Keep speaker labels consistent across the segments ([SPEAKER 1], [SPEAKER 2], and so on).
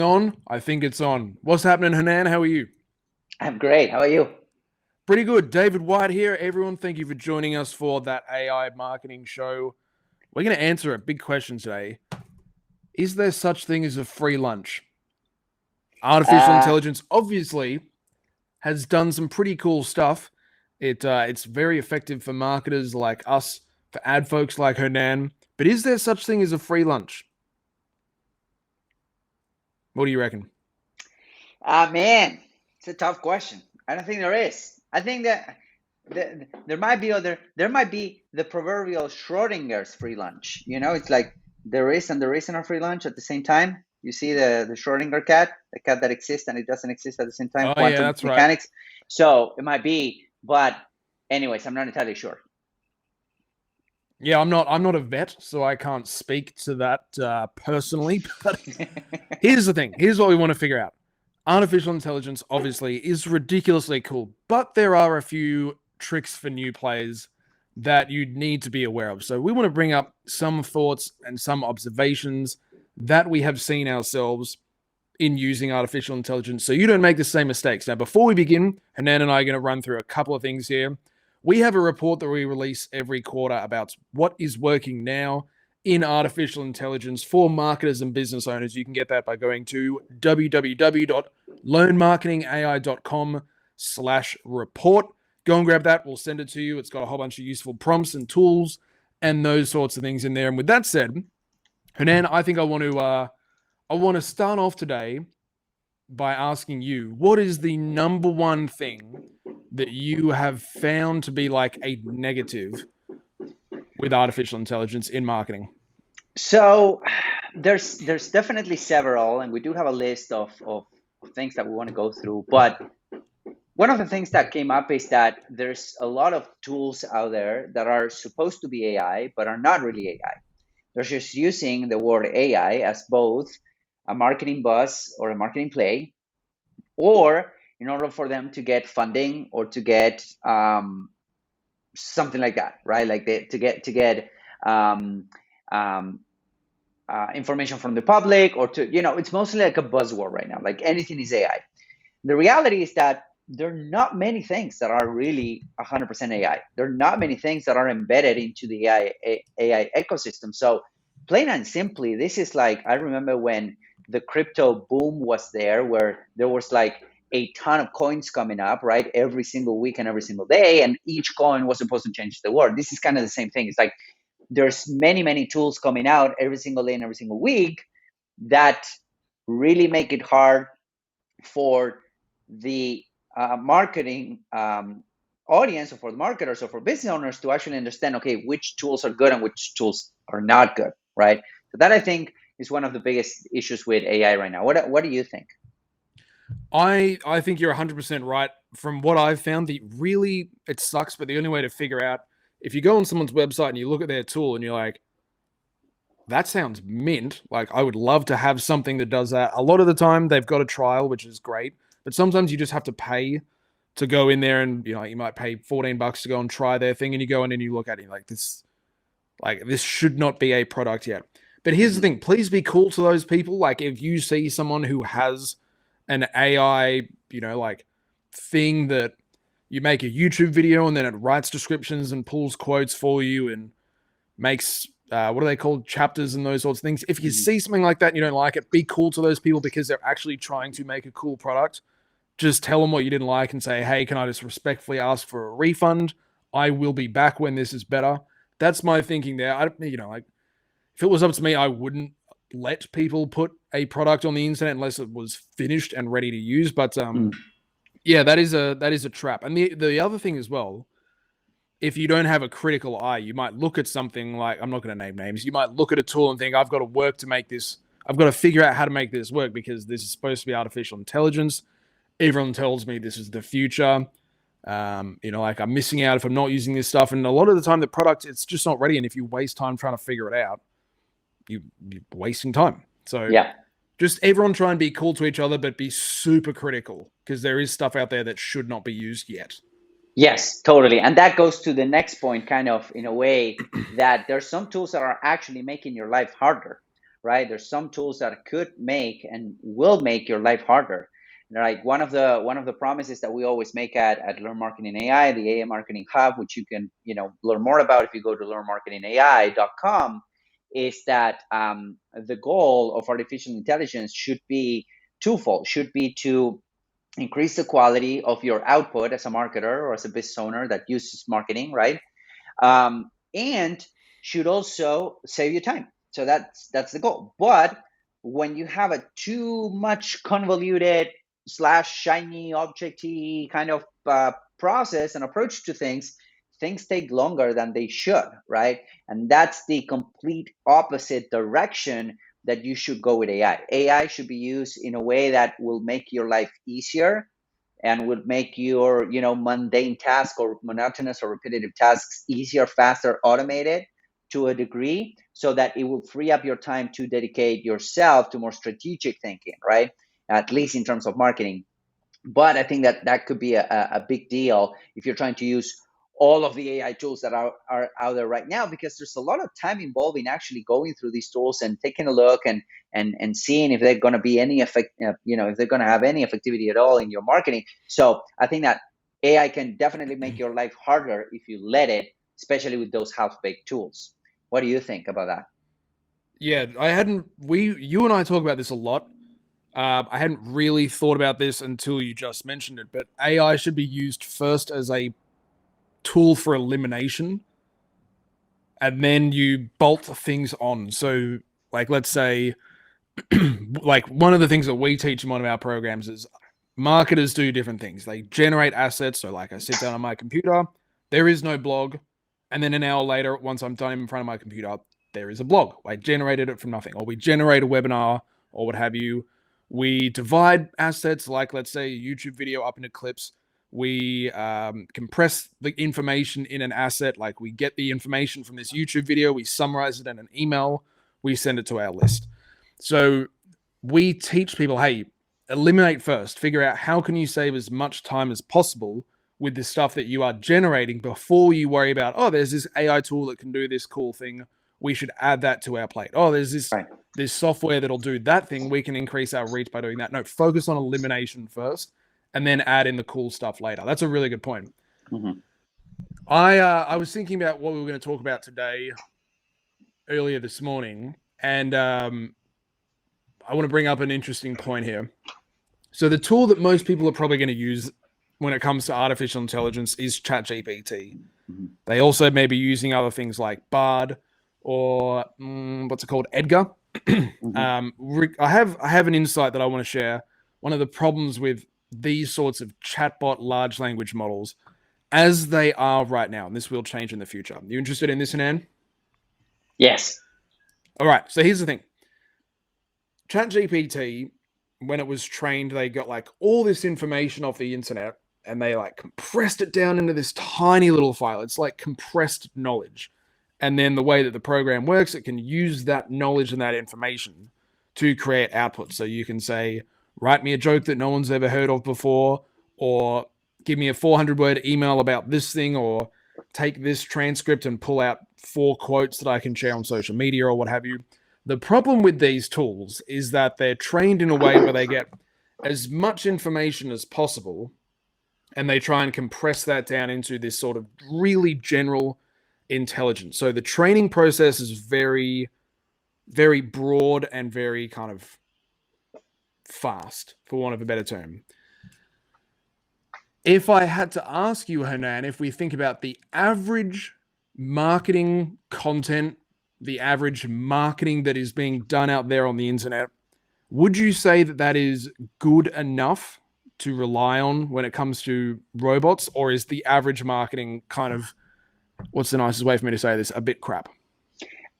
[SPEAKER 1] On? I think it's on. What's happening, Hernan? How are you?
[SPEAKER 2] I'm great. How are you?
[SPEAKER 1] Pretty good. David White here. Everyone, thank you for joining us for that AI marketing show. We're going to answer a big question today. Is there such thing as a free lunch? Artificial
[SPEAKER 2] Uh,
[SPEAKER 1] intelligence obviously has done some pretty cool stuff. It's very effective for marketers like us, for ad folks like Hernan. But is there such thing as a free lunch? What do you reckon?
[SPEAKER 2] man, it's a tough question. I don't think there is. I think that there might be there might be the proverbial Schrodinger's free lunch. It's like there is and there isn't a free lunch at the same time. You see the Schrodinger cat, the cat that exists and it doesn't exist at the same time,
[SPEAKER 1] Oh yeah,
[SPEAKER 2] quantum
[SPEAKER 1] that's right.
[SPEAKER 2] mechanics. So it might be, but anyways, I'm not entirely sure.
[SPEAKER 1] Yeah, I'm not a vet, so I can't speak to that personally. But here's the thing. Here's what we want to figure out. Artificial intelligence obviously is ridiculously cool, but there are a few tricks for new players that you need to be aware of. So we want to bring up some thoughts and some observations that we have seen ourselves in using artificial intelligence so you don't make the same mistakes. Now, before we begin, Hanan and I are going to run through a couple of things here. We have a report that we release every quarter about what is working now in artificial intelligence for marketers and business owners. You can get that by going to www.learnmarketingai.com/report. Go and grab that. We'll send it to you. It's got a whole bunch of useful prompts and tools and those sorts of things in there. And with that said, Hanan, I think I want to start off today by asking you, what is the number one thing that you have found to be like a negative with artificial intelligence in marketing?
[SPEAKER 2] So there's definitely several, and we do have a list of things that we want to go through. But one of the things that came up is that there's a lot of tools out there that are supposed to be AI, but are not really AI. They're just using the word AI as both a marketing buzz or a marketing play, or in order for them to get funding or to get something like that, right? Like to get um, um, information from the public, or it's mostly like a buzzword right now. Like anything is AI. The reality is that there are not many things that are really 100% AI. There are not many things that are embedded into the AI ecosystem. So plain and simply, this is like, I remember when the crypto boom was there, where there was like a ton of coins coming up, right? Every single week and every single day. And each coin was supposed to change the world. This is kind of the same thing. It's like there's many tools coming out every single day and every single week that really make it hard for the marketing audience, or for the marketers, or for business owners to actually understand, okay, which tools are good and which tools are not good, right? So that, I think, is one of the biggest issues with AI right now. What do you think?
[SPEAKER 1] I think you're 100% right. From what I've found, it sucks, but the only way to figure out, if you go on someone's website and you look at their tool and you're like, that sounds mint. Like, I would love to have something that does that. A lot of the time, they've got a trial, which is great, but sometimes you just have to pay to go in there, and you might pay $14 to go and try their thing, and you go in and you look at it like this should not be a product yet. But here's the
[SPEAKER 2] Mhm.
[SPEAKER 1] thing: please be cool to those people. Like, if you see someone who has an AI, like thing that you make a YouTube video and then it writes descriptions and pulls quotes for you and makes what are they called, chapters and those sorts of things. If you
[SPEAKER 2] Mhm.
[SPEAKER 1] see something like that and you don't like it, be cool to those people because they're actually trying to make a cool product. Just tell them what you didn't like and say, hey, can I just respectfully ask for a refund? I will be back when this is better. That's my thinking there. Like, if it was up to me, I wouldn't let people put a product on the internet unless it was finished and ready to use. But
[SPEAKER 2] Mm.
[SPEAKER 1] yeah, that is a trap. And the other thing as well, if you don't have a critical eye, you might look at something like, I'm not going to name names. You might look at a tool and think, I've got to work to make this. I've got to figure out how to make this work because this is supposed to be artificial intelligence. Everyone tells me this is the future. Like, I'm missing out if I'm not using this stuff. And a lot of the time, the product, it's just not ready. And if you waste time trying to figure it out, you're wasting time. So
[SPEAKER 2] Yeah.
[SPEAKER 1] just everyone try and be cool to each other, but be super critical because there is stuff out there that should not be used yet.
[SPEAKER 2] Yes, totally. And that goes to the next point, kind of in a way, that there's some tools that are actually making your life harder, right? There's some tools that could make and will make your life harder. Right. One of the promises that we always make at Learn Marketing AI, the AI Marketing Hub, which you can learn more about if you go to learnmarketingai.com, is that the goal of artificial intelligence should be twofold. Should be to increase the quality of your output as a marketer or as a business owner that uses marketing, right? And should also save you time. So that's the goal. But when you have a too much convoluted slash shiny objecty kind of process and approach to things, things take longer than they should, right? And that's the complete opposite direction that you should go with AI. AI should be used in a way that will make your life easier and would make your mundane task or monotonous or repetitive tasks easier, faster, automated to a degree, so that it will free up your time to dedicate yourself to more strategic thinking, right? At least in terms of marketing. But I think that could be a big deal if you're trying to use all of the AI tools that are out there right now, because there's a lot of time involved in actually going through these tools and taking a look and seeing if they're going to be any effect, if they're going to have any effectivity at all in your marketing. So I think that AI can definitely make your life harder if you let it, especially with those half-baked tools. What do you think about that?
[SPEAKER 1] Yeah, you and I talk about this a lot. I hadn't really thought about this until you just mentioned it, but AI should be used first as a tool for elimination, and then you bolt things on. So, like, let's say, like, one of the things that we teach in one of our programs is marketers do different things. They generate assets. So, like, I sit down on my computer, there is no blog, and then an hour later, once I'm done in front of my computer, there is a blog. I generated it from nothing, or we generate a webinar, or what have you. We divide assets, like, let's say, a YouTube video up into clips. We compress the information in an asset, like we get the information from this YouTube video, we summarize it in an email, we send it to our list. So we teach people, hey, eliminate first, figure out how can you save as much time as possible with the stuff that you are generating before you worry about, oh, there's this AI tool that can do this cool thing, we should add that to our plate. Oh, there's this software that'll do that thing, we can increase our reach by doing that. No, focus on elimination first and then add in the cool stuff later. That's a really good point.
[SPEAKER 2] Mm-hmm.
[SPEAKER 1] I was thinking about what we were going to talk about today earlier this morning, and I want to bring up an interesting point here. So the tool that most people are probably going to use when it comes to artificial intelligence is ChatGPT. Mm-hmm. They also may be using other things like Bard or what's it called, Edgar. Mm-hmm. I have an insight that I want to share. One of the problems with these sorts of chatbot large language models as they are right now, and this will change in the future. You interested in this, Hanan?
[SPEAKER 2] Yes.
[SPEAKER 1] All right. So here's the thing. ChatGPT, when it was trained, they got like all this information off the internet and they like compressed it down into this tiny little file. It's like compressed knowledge. And then the way that the program works, it can use that knowledge and that information to create output. So you can say, write me a joke that no one's ever heard of before, or give me a 400-word email about this thing, or take this transcript and pull out 4 quotes that I can share on social media or what have you. The problem with these tools is that they're trained in a way where they get as much information as possible and they try and compress that down into this sort of really general intelligence. So the training process is very, very broad and very kind of fast, for want of a better term. If I had to ask you, Hanan, if we think about the average marketing content, the average marketing that is being done out there on the internet, would you say that that is good enough to rely on when it comes to robots, or is the average marketing kind of, what's the nicest way for me to say this, a bit crap?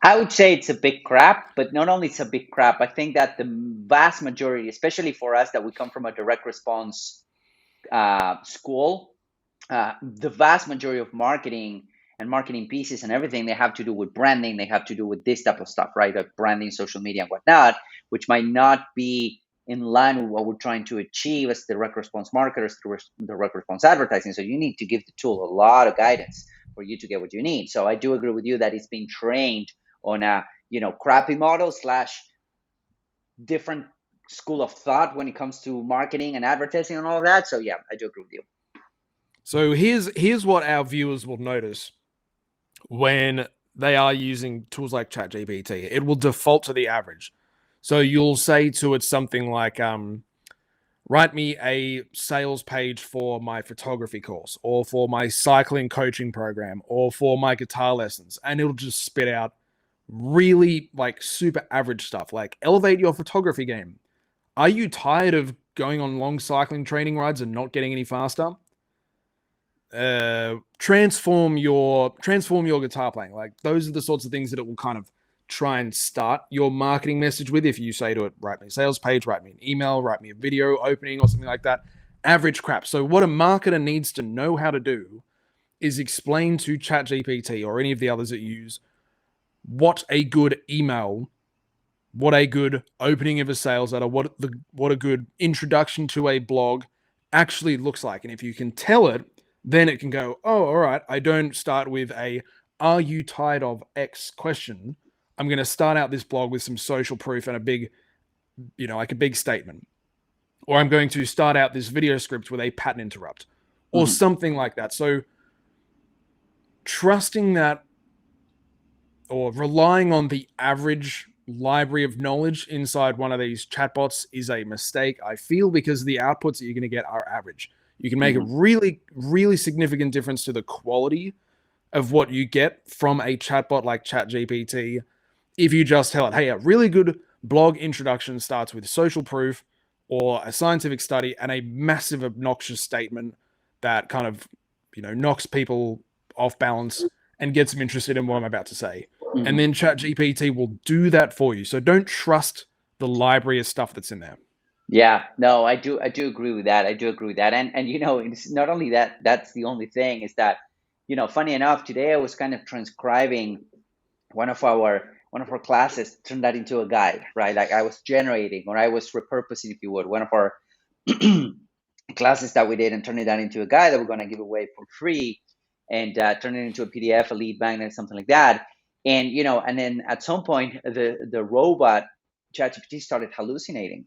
[SPEAKER 2] I would say it's a big crap, but not only it's a big crap, I think that the vast majority, especially for us that we come from a direct response school, the vast majority of marketing and marketing pieces and everything, they have to do with branding. They have to do with this type of stuff, right? Like branding, social media, and whatnot, which might not be in line with what we're trying to achieve as direct response marketers through direct response advertising. So you need to give the tool a lot of guidance for you to get what you need. So I do agree with you that it's being trained on a crappy model slash different school of thought when it comes to marketing and advertising and all of that. So yeah, I do agree with you.
[SPEAKER 1] So here's what our viewers will notice when they are using tools like ChatGPT. It will default to the average. So you'll say to it something like, write me a sales page for my photography course, or for my cycling coaching program, or for my guitar lessons. And it'll just spit out really like super average stuff, like elevate your photography game. Are you tired of going on long cycling training rides and not getting any faster? Transform your guitar playing. Like, those are the sorts of things that it will kind of try and start your marketing message with. If you say to it, write me a sales page, write me an email, write me a video opening or something like that, average crap. So what a marketer needs to know how to do is explain to ChatGPT or any of the others that you use what a good email, what a good opening of a sales letter, what a good introduction to a blog actually looks like. And if you can tell it, then it can go, oh, all right, I don't start with a "are you tired of X" question. I'm going to start out this blog with some social proof and a big, like a big statement. Or I'm going to start out this video script with a pattern interrupt or something like that. So trusting that, or relying on the average library of knowledge inside one of these chatbots, is a mistake, I feel, because the outputs that you're going to get are average. You can make a really, really significant difference to the quality of what you get from a chatbot like ChatGPT if you just tell it, hey, a really good blog introduction starts with social proof or a scientific study and a massive obnoxious statement that kind of, knocks people off balance and gets them interested in what I'm about to say. And then ChatGPT will do that for you. So don't trust the library of stuff that's in there.
[SPEAKER 2] Yeah, no, I do agree with that. I do agree with that. And it's not only that, that's the only thing, is that, funny enough, today I was kind of transcribing one of our classes, turned that into a guide, right? Like I was generating, or I was repurposing, if you would, one of our classes that we did, and turning that into a guide that we're going to give away for free, and turn it into a PDF, a lead magnet, something like that. And and then at some point, the robot ChatGPT started hallucinating.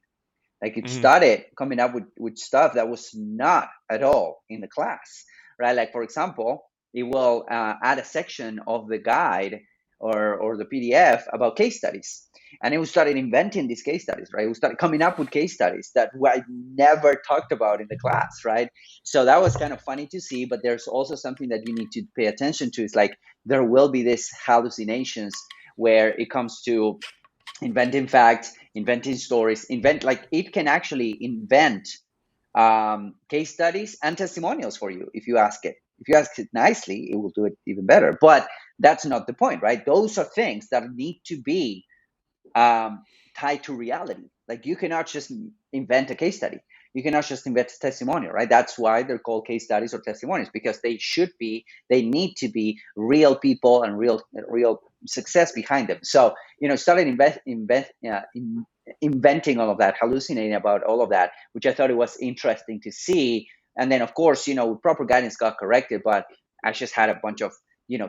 [SPEAKER 2] Like it started coming up with stuff that was not at all in the class, right? Like, for example, it will add a section of the guide or the PDF about case studies. And it started inventing these case studies, right? We started coming up with case studies that I never talked about in the class, right? So that was kind of funny to see. But there's also something that you need to pay attention to. It's like there will be these hallucinations where it comes to inventing facts, inventing stories, like it can actually invent case studies and testimonials for you if you ask it. If you ask it nicely, it will do it even better. But that's not the point, right? Those are things that need to be tied to reality. Like you cannot just invent a case study. You cannot just invent a testimonial, right? That's why they're called case studies or testimonials, because they need to be real people and real success behind them. So, started inventing all of that, hallucinating about all of that, which I thought it was interesting to see. And then, of course, with proper guidance got corrected, but I just had a bunch of,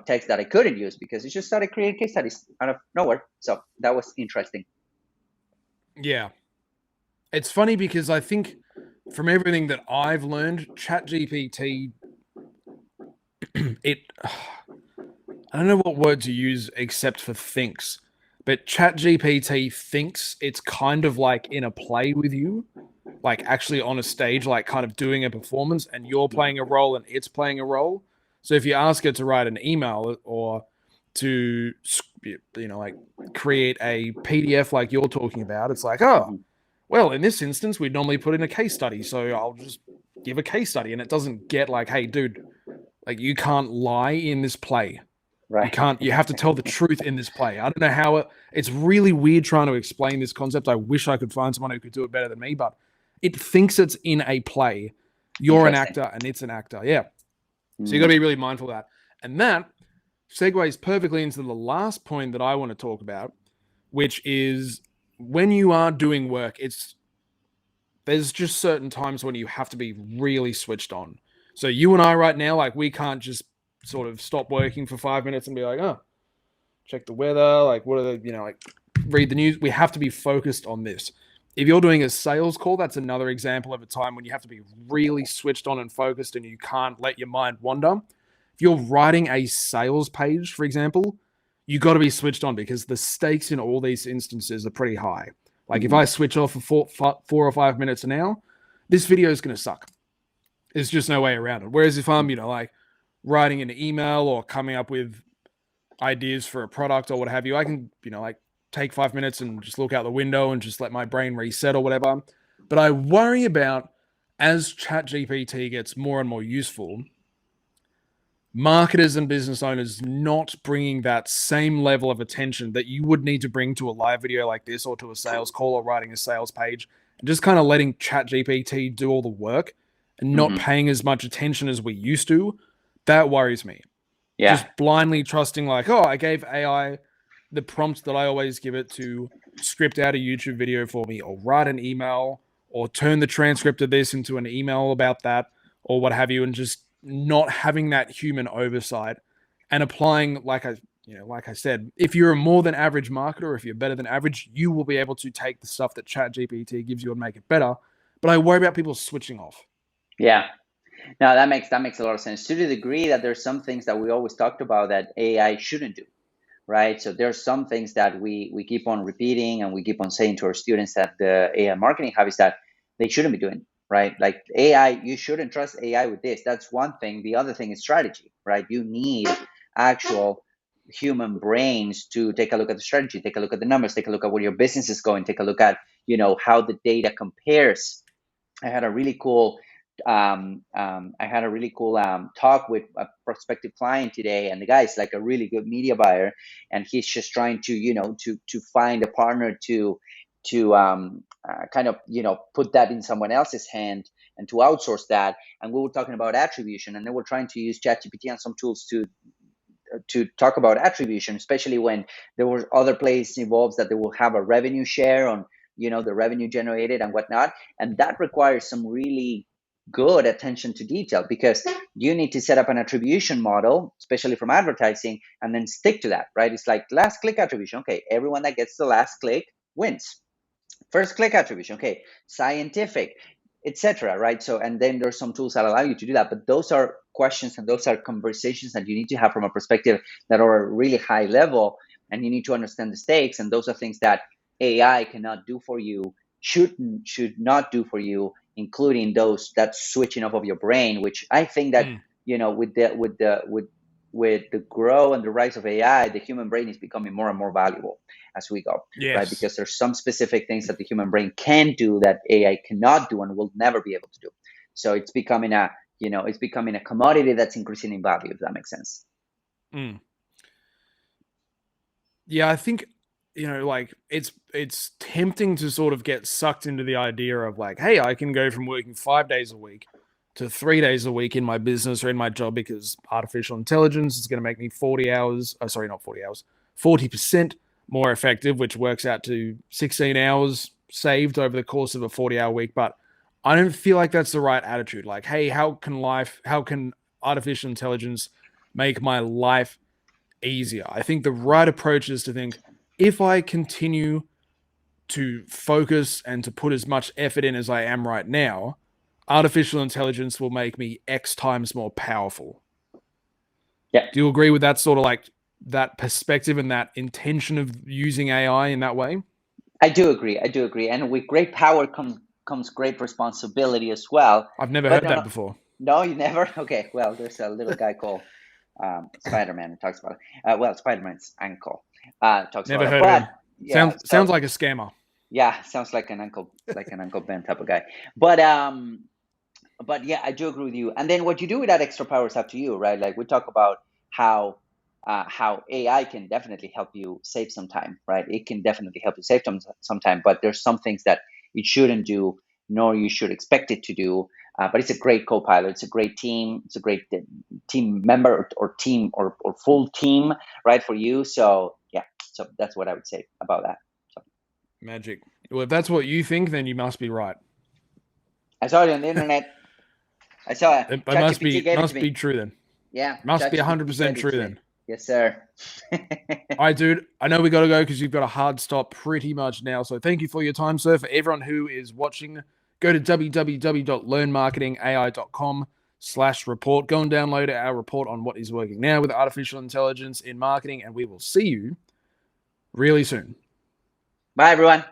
[SPEAKER 2] text that I couldn't use because it just started creating case studies out of nowhere. So that was interesting.
[SPEAKER 1] Yeah. It's funny because I think from everything that I've learned, ChatGPT, I don't know what word to use except for thinks, but ChatGPT thinks it's kind of like in a play with you, like actually on a stage, like kind of doing a performance, and you're playing a role and it's playing a role. So if you ask it to write an email or to, like create a PDF like you're talking about, it's like, oh, well, in this instance, we'd normally put in a case study. So I'll just give a case study. And it doesn't get like, hey, dude, like you can't lie in this play.
[SPEAKER 2] Right.
[SPEAKER 1] You have to tell the truth in this play. I don't know how it's really weird trying to explain this concept. I wish I could find someone who could do it better than me, but it thinks it's in a play. You're an actor and it's an actor. Yeah. So you got to be really mindful of that. And that segues perfectly into the last point that I want to talk about, which is when you are doing work, there's just certain times when you have to be really switched on. So you and I right now, like we can't just sort of stop working for 5 minutes and be like, oh, check the weather, like what are the, like read the news. We have to be focused on this. If you're doing a sales call, that's another example of a time when you have to be really switched on and focused and you can't let your mind wander. If you're writing a sales page, for example, you got to be switched on because the stakes in all these instances are pretty high. Like if I switch off for 4 or 5 minutes now, this video is going to suck. There's just no way around it. Whereas if I'm, like writing an email or coming up with ideas for a product or what have you, I can, like take 5 minutes and just look out the window and just let my brain reset or whatever. But I worry about as ChatGPT gets more and more useful, marketers and business owners not bringing that same level of attention that you would need to bring to a live video like this or to a sales call or writing a sales page, and just kind of letting ChatGPT do all the work and not paying as much attention as we used to. That worries me.
[SPEAKER 2] Yeah.
[SPEAKER 1] Just blindly trusting like, oh, I gave AI the prompt that I always give it to script out a YouTube video for me or write an email or turn the transcript of this into an email about that or what have you, and just not having that human oversight and applying, like I said, if you're a more than average marketer, if you're better than average, you will be able to take the stuff that ChatGPT gives you and make it better. But I worry about people switching off.
[SPEAKER 2] Yeah. No, that makes a lot of sense, to the degree that there's some things that we always talked about that AI shouldn't do, right? So there's some things that we keep on repeating and we keep on saying to our students that the AI marketing habits that they shouldn't be doing, right? Like AI, you shouldn't trust AI with this. That's one thing. The other thing is strategy, right? You need actual human brains to take a look at the strategy, take a look at the numbers, take a look at where your business is going, take a look at, how the data compares. I had a really cool talk with a prospective client today, and the guy is like a really good media buyer, and he's just trying to to find a partner to kind of put that in someone else's hand and to outsource that. And we were talking about attribution, and they were trying to use ChatGPT and some tools to talk about attribution, especially when there were other players involved that they will have a revenue share on the revenue generated and whatnot, and that requires some really good attention to detail, because you need to set up an attribution model, especially from advertising, and then stick to that, right? It's like last click attribution. Okay, everyone that gets the last click wins. First click attribution. Okay, scientific, etc. Right? So, and then there's some tools that allow you to do that, but those are questions and those are conversations that you need to have from a perspective that are really high level, and you need to understand the stakes, and those are things that AI cannot do for you, should not do for you, including that switching off of your brain, which I think that with the grow and the rise of AI, the human brain is becoming more and more valuable as we go, right? Because there's some specific things that the human brain can do that AI cannot do and will never be able to do. So it's becoming a commodity that's increasing in value, if that makes sense.
[SPEAKER 1] Yeah, I think like it's tempting to sort of get sucked into the idea of like, hey, I can go from working 5 days a week to 3 days a week in my business or in my job because artificial intelligence is going to make me 40% more effective, which works out to 16 hours saved over the course of a 40-hour week. But I don't feel like that's the right attitude. Like, hey, how can artificial intelligence make my life easier? I think the right approach is to think, if I continue to focus and to put as much effort in as I am right now, artificial intelligence will make me X times more powerful.
[SPEAKER 2] Yeah.
[SPEAKER 1] Do you agree with that sort of like that perspective and that intention of using AI in that way?
[SPEAKER 2] I do agree. And with great power comes great responsibility as well.
[SPEAKER 1] I've never heard that before.
[SPEAKER 2] No, you never? Okay. Well, there's a little guy called Spider-Man who talks about it. Spider-Man's uncle talks
[SPEAKER 1] never
[SPEAKER 2] about
[SPEAKER 1] heard
[SPEAKER 2] it.
[SPEAKER 1] Of him. Yeah, sounds like a scammer.
[SPEAKER 2] Yeah, sounds like an Uncle Ben type of guy. But yeah, I do agree with you. And then what you do with that extra power is up to you, right? Like we talk about how AI can definitely help you save some time, right? It can definitely help you save some time, but there's some things that it shouldn't do, nor you should expect it to do. But it's a great co-pilot. It's a great team. It's a great team member or team or full team, right, for you. So yeah, so that's what I would say about that. So.
[SPEAKER 1] Magic. Well, if that's what you think, then you must be right.
[SPEAKER 2] I saw it on the internet. I saw it.
[SPEAKER 1] It must be true then.
[SPEAKER 2] Yeah.
[SPEAKER 1] Must be 100% true then.
[SPEAKER 2] Yes, sir.
[SPEAKER 1] All right, dude. I know we got to go because you've got a hard stop pretty much now. So thank you for your time, sir. For everyone who is watching, go to www.learnmarketingai.com/report. Go and download our report on what is working now with artificial intelligence in marketing, and we will see you really soon.
[SPEAKER 2] Bye, everyone.